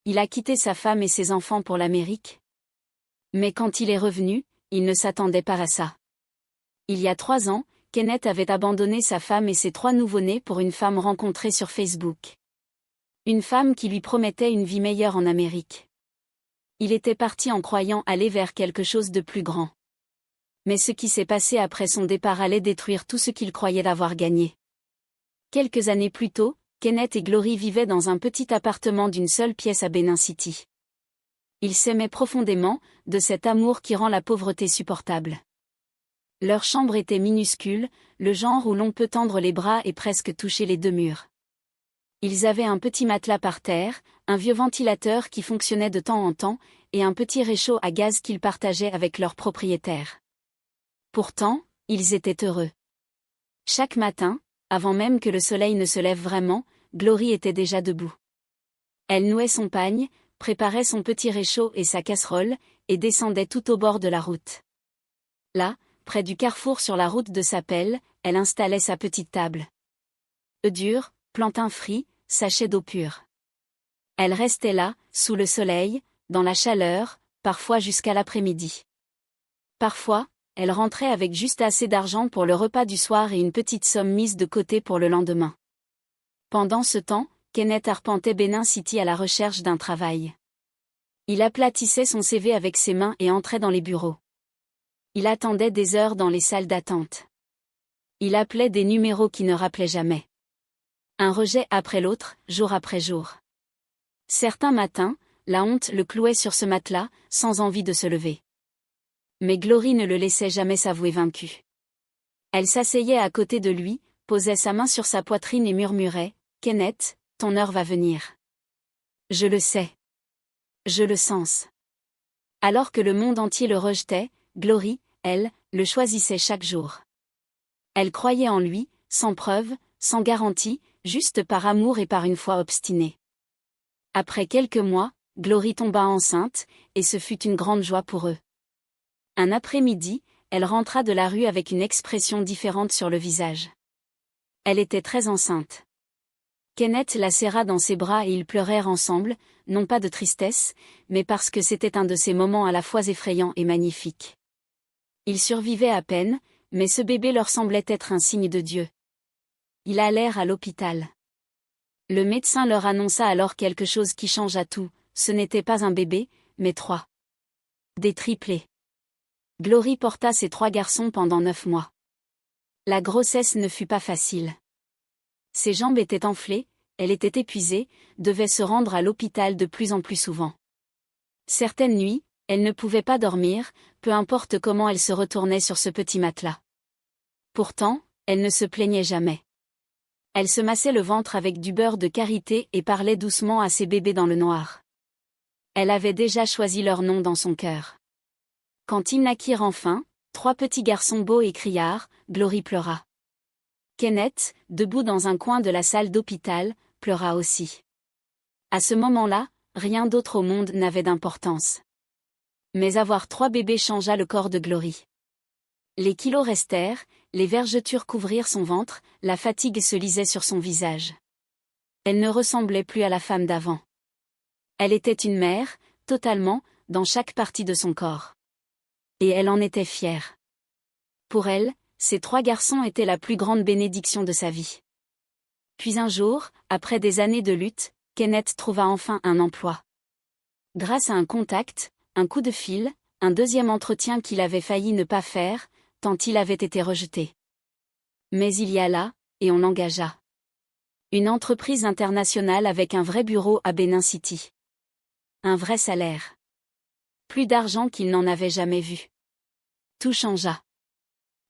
Il a quitté sa femme et ses enfants pour l'Amérique. Mais quand il est revenu, il ne s'attendait pas à ça. Il y a 3 ans, Kenneth avait abandonné sa femme et ses 3 nouveau-nés pour une femme rencontrée sur Facebook. Une femme qui lui promettait une vie meilleure en Amérique. Il était parti en croyant aller vers quelque chose de plus grand. Mais ce qui s'est passé après son départ allait détruire tout ce qu'il croyait avoir gagné. Quelques années plus tôt, Kenneth et Glory vivaient dans un petit appartement d'une seule pièce à Benin City. Ils s'aimaient profondément, de cet amour qui rend la pauvreté supportable. Leur chambre était minuscule, le genre où l'on peut tendre les bras et presque toucher les 2 murs. Ils avaient un petit matelas par terre, un vieux ventilateur qui fonctionnait de temps en temps, et un petit réchaud à gaz qu'ils partageaient avec leur propriétaire. Pourtant, ils étaient heureux. Chaque matin, avant même que le soleil ne se lève vraiment, Glory était déjà debout. Elle nouait son pagne, préparait son petit réchaud et sa casserole, et descendait tout au bord de la route. Là, près du carrefour sur la route de Sapel, elle installait sa petite table. Œufs durs, plantains frits, sachets d'eau pure. Elle restait là, sous le soleil, dans la chaleur, parfois jusqu'à l'après-midi. Parfois, elle rentrait avec juste assez d'argent pour le repas du soir et une petite somme mise de côté pour le lendemain. Pendant ce temps, Kenneth arpentait Benin City à la recherche d'un travail. Il aplatissait son CV avec ses mains et entrait dans les bureaux. Il attendait des heures dans les salles d'attente. Il appelait des numéros qui ne rappelaient jamais. Un rejet après l'autre, jour après jour. Certains matins, la honte le clouait sur ce matelas, sans envie de se lever. Mais Glory ne le laissait jamais s'avouer vaincu. Elle s'asseyait à côté de lui, posait sa main sur sa poitrine et murmurait « Kenneth, ton heure va venir. » « Je le sais. Je le sens. » Alors que le monde entier le rejetait, Glory, elle, le choisissait chaque jour. Elle croyait en lui, sans preuve, sans garantie, juste par amour et par une foi obstinée. Après quelques mois, Glory tomba enceinte, et ce fut une grande joie pour eux. Un après-midi, elle rentra de la rue avec une expression différente sur le visage. Elle était très enceinte. Kenneth la serra dans ses bras et ils pleurèrent ensemble, non pas de tristesse, mais parce que c'était un de ces moments à la fois effrayants et magnifiques. Ils survivaient à peine, mais ce bébé leur semblait être un signe de Dieu. Ils allèrent à l'hôpital. Le médecin leur annonça alors quelque chose qui changea tout, ce n'était pas un bébé, mais 3. Des triplés. Glory porta ses 3 garçons pendant 9 mois. La grossesse ne fut pas facile. Ses jambes étaient enflées, elle était épuisée, devait se rendre à l'hôpital de plus en plus souvent. Certaines nuits, elle ne pouvait pas dormir, peu importe comment elle se retournait sur ce petit matelas. Pourtant, elle ne se plaignait jamais. Elle se massait le ventre avec du beurre de karité et parlait doucement à ses bébés dans le noir. Elle avait déjà choisi leur nom dans son cœur. Quand ils naquirent enfin, 3 petits garçons beaux et criards, Glory pleura. Kenneth, debout dans un coin de la salle d'hôpital, pleura aussi. À ce moment-là, rien d'autre au monde n'avait d'importance. Mais avoir 3 bébés changea le corps de Glory. Les kilos restèrent, les vergetures couvrirent son ventre, la fatigue se lisait sur son visage. Elle ne ressemblait plus à la femme d'avant. Elle était une mère, totalement, dans chaque partie de son corps. Et elle en était fière. Pour elle, ces 3 garçons étaient la plus grande bénédiction de sa vie. Puis un jour, après des années de lutte, Kenneth trouva enfin un emploi. Grâce à un contact, un coup de fil, un deuxième entretien qu'il avait failli ne pas faire, tant il avait été rejeté. Mais il y alla, et on l'engagea. Une entreprise internationale avec un vrai bureau à Benin City. Un vrai salaire. Plus d'argent qu'il n'en avait jamais vu. Tout changea.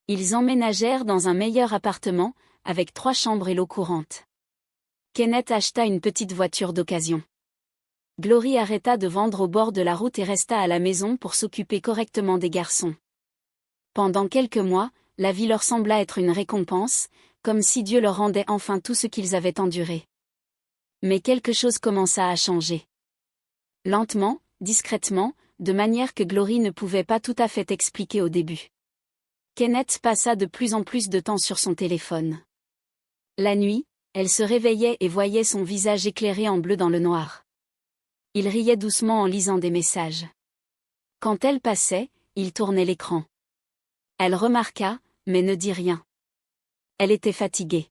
Ils emménagèrent dans un meilleur appartement, avec 3 chambres et l'eau courante. Kenneth acheta une petite voiture d'occasion. Glory arrêta de vendre au bord de la route et resta à la maison pour s'occuper correctement des garçons. Pendant quelques mois, la vie leur sembla être une récompense, comme si Dieu leur rendait enfin tout ce qu'ils avaient enduré. Mais quelque chose commença à changer. Lentement, discrètement, de manière que Glory ne pouvait pas tout à fait expliquer au début. Kenneth passa de plus en plus de temps sur son téléphone. La nuit, elle se réveillait et voyait son visage éclairé en bleu dans le noir. Il riait doucement en lisant des messages. Quand elle passait, il tournait l'écran. Elle remarqua, mais ne dit rien. Elle était fatiguée.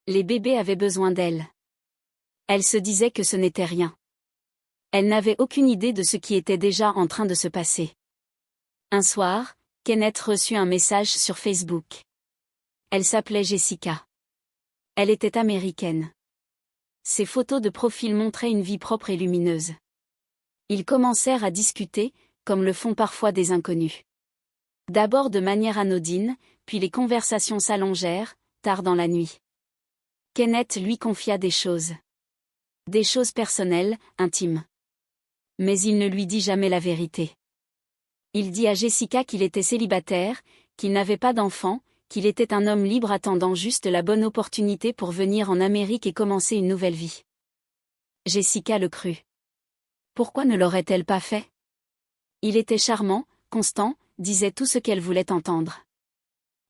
Les bébés avaient besoin d'elle. Elle se disait que ce n'était rien. Elle n'avait aucune idée de ce qui était déjà en train de se passer. Un soir, Kenneth reçut un message sur Facebook. Elle s'appelait Jessica. Elle était américaine. Ses photos de profil montraient une vie propre et lumineuse. Ils commencèrent à discuter, comme le font parfois des inconnus. D'abord de manière anodine, puis les conversations s'allongèrent, tard dans la nuit. Kenneth lui confia des choses. Des choses personnelles, intimes. Mais il ne lui dit jamais la vérité. Il dit à Jessica qu'il était célibataire, qu'il n'avait pas d'enfant, qu'il était un homme libre attendant juste la bonne opportunité pour venir en Amérique et commencer une nouvelle vie. Jessica le crut. Pourquoi ne l'aurait-elle pas fait? Il était charmant, constant, disait tout ce qu'elle voulait entendre.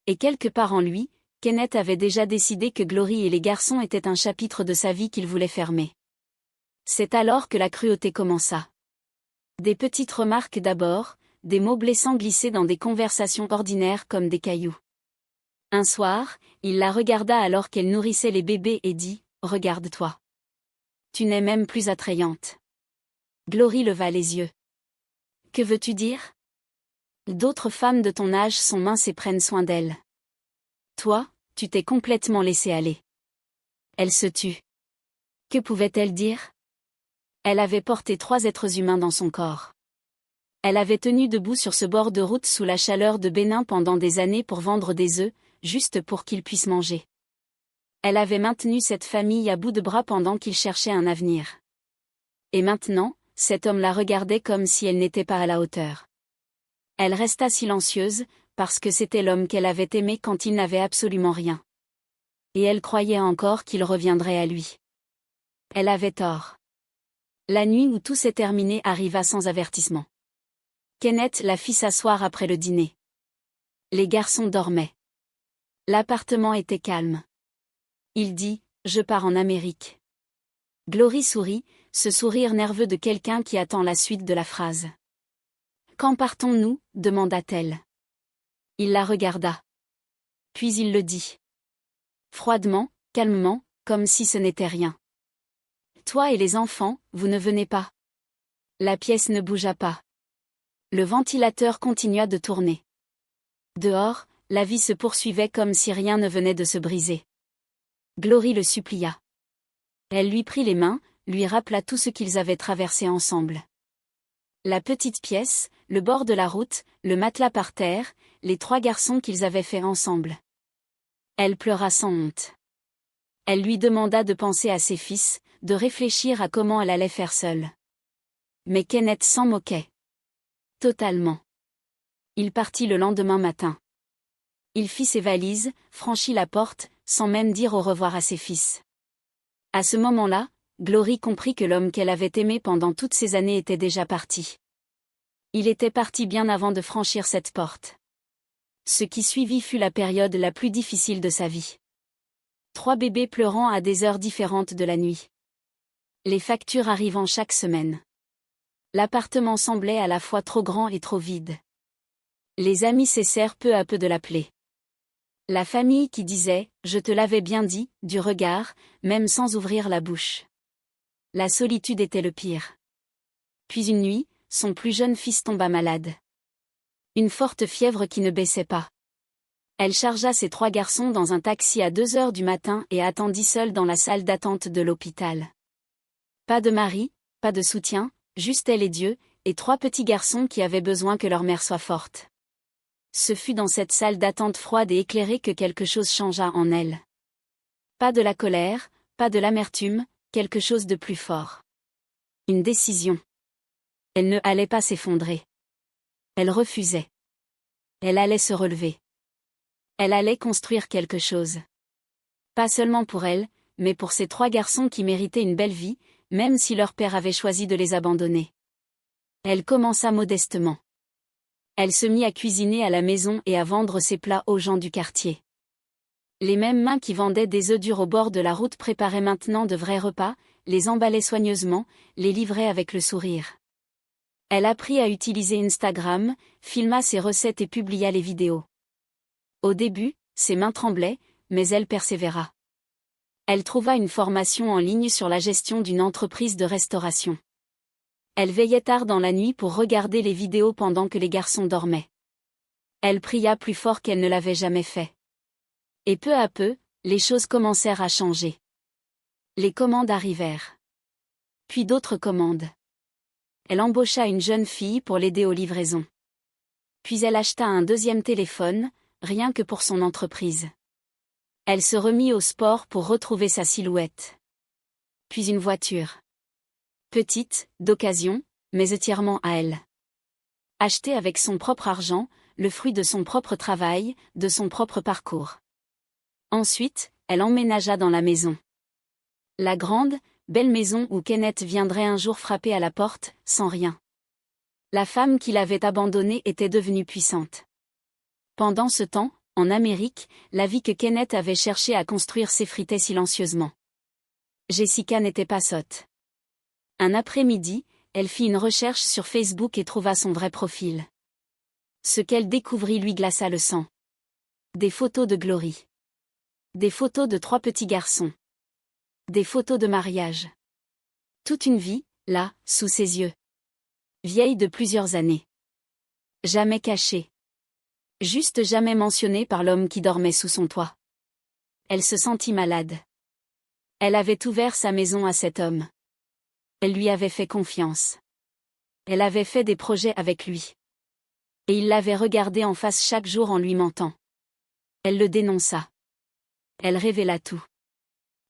Et quelque part en lui, Kenneth avait déjà décidé que Glory et les garçons étaient un chapitre de sa vie qu'il voulait fermer. C'est alors que la cruauté commença. Des petites remarques d'abord, des mots blessants glissés dans des conversations ordinaires comme des cailloux. Un soir, il la regarda alors qu'elle nourrissait les bébés et dit « Regarde-toi. Tu n'es même plus attrayante. » Glory leva les yeux. « Que veux-tu dire? D'autres femmes de ton âge sont minces et prennent soin d'elles. Toi, tu t'es complètement laissé aller. » Elle se tut. Que pouvait-elle dire? Elle avait porté 3 êtres humains dans son corps. Elle avait tenu debout sur ce bord de route sous la chaleur de Bénin pendant des années pour vendre des œufs, juste pour qu'ils puissent manger. Elle avait maintenu cette famille à bout de bras pendant qu'ils cherchaient un avenir. Et maintenant, cet homme la regardait comme si elle n'était pas à la hauteur. Elle resta silencieuse, parce que c'était l'homme qu'elle avait aimé quand il n'avait absolument rien. Et elle croyait encore qu'il reviendrait à lui. Elle avait tort. La nuit où tout s'est terminé arriva sans avertissement. Kenneth la fit s'asseoir après le dîner. Les garçons dormaient. L'appartement était calme. Il dit « Je pars en Amérique ». Glory sourit, ce sourire nerveux de quelqu'un qui attend la suite de la phrase. « Quand partons-nous » demanda-t-elle. Il la regarda. Puis il le dit. Froidement, calmement, comme si ce n'était rien. « Toi et les enfants, vous ne venez pas ?» La pièce ne bougea pas. Le ventilateur continua de tourner. Dehors, la vie se poursuivait comme si rien ne venait de se briser. Glory le supplia. Elle lui prit les mains, lui rappela tout ce qu'ils avaient traversé ensemble. La petite pièce, le bord de la route, le matelas par terre, les 3 garçons qu'ils avaient fait ensemble. Elle pleura sans honte. Elle lui demanda de penser à ses fils, de réfléchir à comment elle allait faire seule. Mais Kenneth s'en moquait. Totalement. Il partit le lendemain matin. Il fit ses valises, franchit la porte, sans même dire au revoir à ses fils. À ce moment-là, Glory comprit que l'homme qu'elle avait aimé pendant toutes ces années était déjà parti. Il était parti bien avant de franchir cette porte. Ce qui suivit fut la période la plus difficile de sa vie. 3 bébés pleurant à des heures différentes de la nuit. Les factures arrivant chaque semaine. L'appartement semblait à la fois trop grand et trop vide. Les amis cessèrent peu à peu de l'appeler. La famille qui disait « Je te l'avais bien dit » du regard, même sans ouvrir la bouche. La solitude était le pire. Puis une nuit, son plus jeune fils tomba malade. Une forte fièvre qui ne baissait pas. Elle chargea ses 3 garçons dans un taxi à 2 heures du matin et attendit seule dans la salle d'attente de l'hôpital. Pas de mari, pas de soutien, juste elle et Dieu, et 3 petits garçons qui avaient besoin que leur mère soit forte. Ce fut dans cette salle d'attente froide et éclairée que quelque chose changea en elle. Pas de la colère, pas de l'amertume, quelque chose de plus fort. Une décision. Elle ne allait pas s'effondrer. Elle refusait. Elle allait se relever. Elle allait construire quelque chose. Pas seulement pour elle, mais pour ces 3 garçons qui méritaient une belle vie, même si leur père avait choisi de les abandonner. Elle commença modestement. Elle se mit à cuisiner à la maison et à vendre ses plats aux gens du quartier. Les mêmes mains qui vendaient des œufs durs au bord de la route préparaient maintenant de vrais repas, les emballaient soigneusement, les livraient avec le sourire. Elle apprit à utiliser Instagram, filma ses recettes et publia les vidéos. Au début, ses mains tremblaient, mais elle persévéra. Elle trouva une formation en ligne sur la gestion d'une entreprise de restauration. Elle veillait tard dans la nuit pour regarder les vidéos pendant que les garçons dormaient. Elle pria plus fort qu'elle ne l'avait jamais fait. Et peu à peu, les choses commencèrent à changer. Les commandes arrivèrent. Puis d'autres commandes. Elle embaucha une jeune fille pour l'aider aux livraisons. Puis elle acheta un deuxième téléphone, rien que pour son entreprise. Elle se remit au sport pour retrouver sa silhouette. Puis une voiture. Petite, d'occasion, mais entièrement à elle. Achetée avec son propre argent, le fruit de son propre travail, de son propre parcours. Ensuite, elle emménagea dans la maison. La grande, belle maison où Kenneth viendrait un jour frapper à la porte, sans rien. La femme qui l'avait abandonnée était devenue puissante. Pendant ce temps, en Amérique, la vie que Kenneth avait cherché à construire s'effritait silencieusement. Jessica n'était pas sotte. Un après-midi, elle fit une recherche sur Facebook et trouva son vrai profil. Ce qu'elle découvrit lui glaça le sang. Des photos de Glory. Des photos de 3 petits garçons. Des photos de mariage. Toute une vie, là, sous ses yeux. Vieille de plusieurs années. Jamais cachée. Juste jamais mentionnée par l'homme qui dormait sous son toit. Elle se sentit malade. Elle avait ouvert sa maison à cet homme. Elle lui avait fait confiance. Elle avait fait des projets avec lui. Et il l'avait regardé en face chaque jour en lui mentant. Elle le dénonça. Elle révéla tout.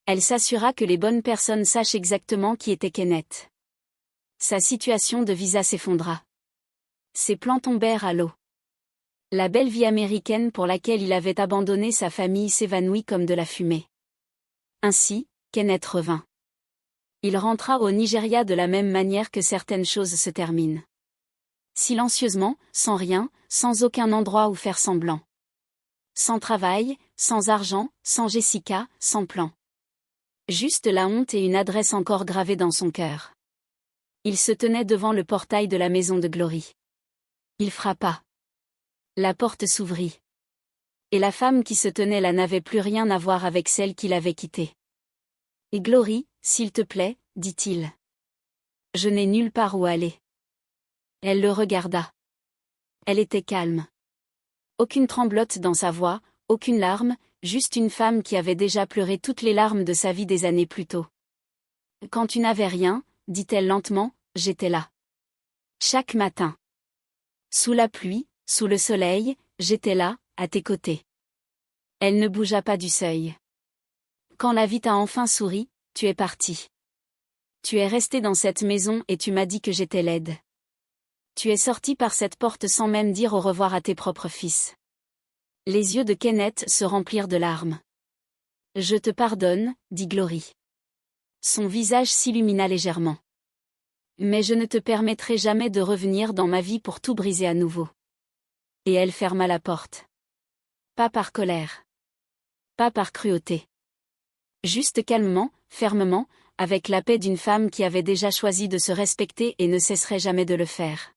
Elle s'assura que les bonnes personnes sachent exactement qui était Kenneth. Sa situation de visa s'effondra. Ses plans tombèrent à l'eau. La belle vie américaine pour laquelle il avait abandonné sa famille s'évanouit comme de la fumée. Ainsi, Kenneth revint. Il rentra au Nigeria de la même manière que certaines choses se terminent. Silencieusement, sans rien, sans aucun endroit où faire semblant. Sans travail, sans argent, sans Jessica, sans plan. Juste la honte et une adresse encore gravée dans son cœur. Il se tenait devant le portail de la maison de Glory. Il frappa. La porte s'ouvrit. Et la femme qui se tenait là n'avait plus rien à voir avec celle qui l'avait quittée. « Et Glory, s'il te plaît, dit-il. Je n'ai nulle part où aller. » Elle le regarda. Elle était calme. Aucune tremblote dans sa voix, aucune larme, juste une femme qui avait déjà pleuré toutes les larmes de sa vie des années plus tôt. « Quand tu n'avais rien, dit-elle lentement, j'étais là. Chaque matin. Sous la pluie, sous le soleil, j'étais là, à tes côtés. » Elle ne bougea pas du seuil. Quand la vie t'a enfin souri, tu es parti. Tu es resté dans cette maison et tu m'as dit que j'étais laide. Tu es sorti par cette porte sans même dire au revoir à tes propres fils. Les yeux de Kenneth se remplirent de larmes. Je te pardonne, dit Glory. Son visage s'illumina légèrement. Mais je ne te permettrai jamais de revenir dans ma vie pour tout briser à nouveau. Et elle ferma la porte. Pas par colère. Pas par cruauté. Juste calmement, fermement, avec la paix d'une femme qui avait déjà choisi de se respecter et ne cesserait jamais de le faire.